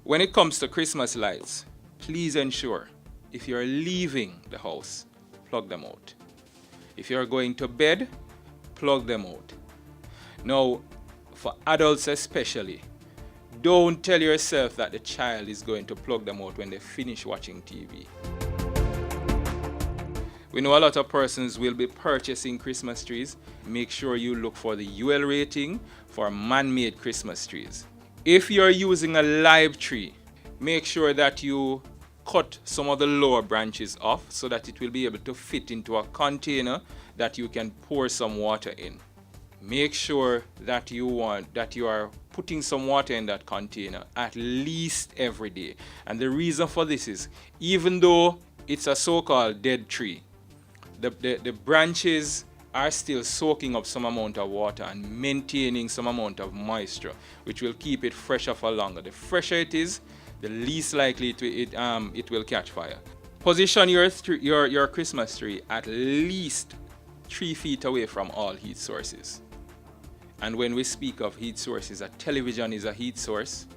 When it comes to Christmas lights, please ensure if you're leaving the house, plug them out. If you're going to bed, plug them out. Now, for adults especially, don't tell yourself that the child is going to plug them out when they finish watching TV. We know a lot of persons will be purchasing Christmas trees. Make sure you look for the UL rating for man-made Christmas trees. If you're using a live tree, make sure that you cut some of the lower branches off so that it will be able to fit into a container that you can pour some water in. Make sure that you are putting some water in that container at least every day. And the reason for this is, even though it's a so-called dead tree, the branches are still soaking up some amount of water and maintaining some amount of moisture, which will keep it fresher for longer. The fresher it is, the least likely it will catch fire. Position your Christmas tree at least 3 feet away from all heat sources. And when we speak of heat sources, a television is a heat source,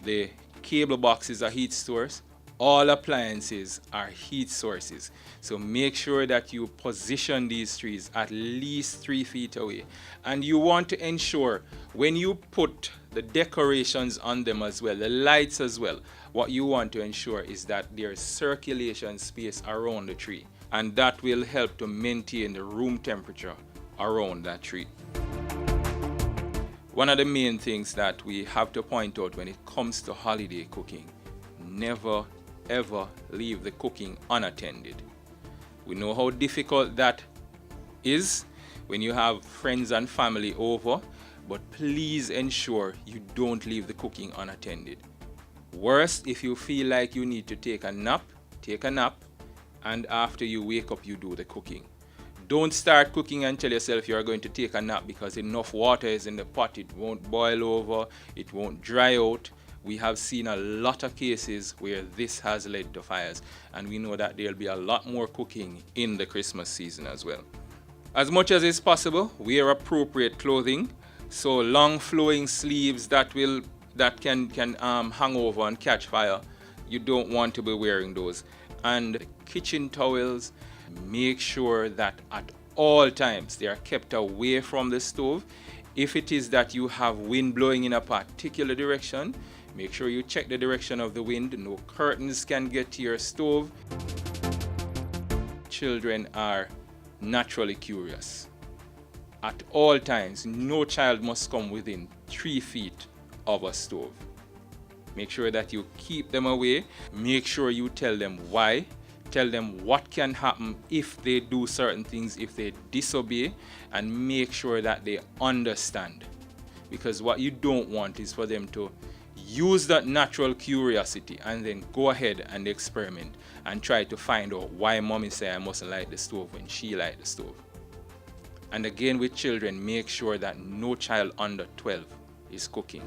the cable box is a heat source, all appliances are heat sources. So make sure that you position these trees at least 3 feet away. And you want to ensure when you put the decorations on them as well, the lights as well, what you want to ensure is that there's circulation space around the tree. And that will help to maintain the room temperature around that tree. One of the main things that we have to point out when it comes to holiday cooking, never ever leave the cooking unattended. We know how difficult that is when you have friends and family over, but please ensure you don't leave the cooking unattended. Worst, if you feel like you need to take a nap, and after you wake up, you do the cooking. Don't start cooking and tell yourself you're going to take a nap because enough water is in the pot. It won't boil over, it won't dry out. We have seen a lot of cases where this has led to fires, and we know that there'll be a lot more cooking in the Christmas season as well. As much as is possible, wear appropriate clothing. So long flowing sleeves that can hang over and catch fire, you don't want to be wearing those. And kitchen towels, make sure that at all times they are kept away from the stove. If it is that you have wind blowing in a particular direction, make sure you check the direction of the wind. No curtains can get to your stove. Children are naturally curious. At all times, no child must come within 3 feet of a stove. Make sure that you keep them away. Make sure you tell them why. Tell them what can happen if they do certain things, if they disobey, and make sure that they understand. Because what you don't want is for them to use that natural curiosity and then go ahead and experiment and try to find out why mommy say I mustn't light the stove when she light the stove. And again with children, make sure that no child under 12 is cooking.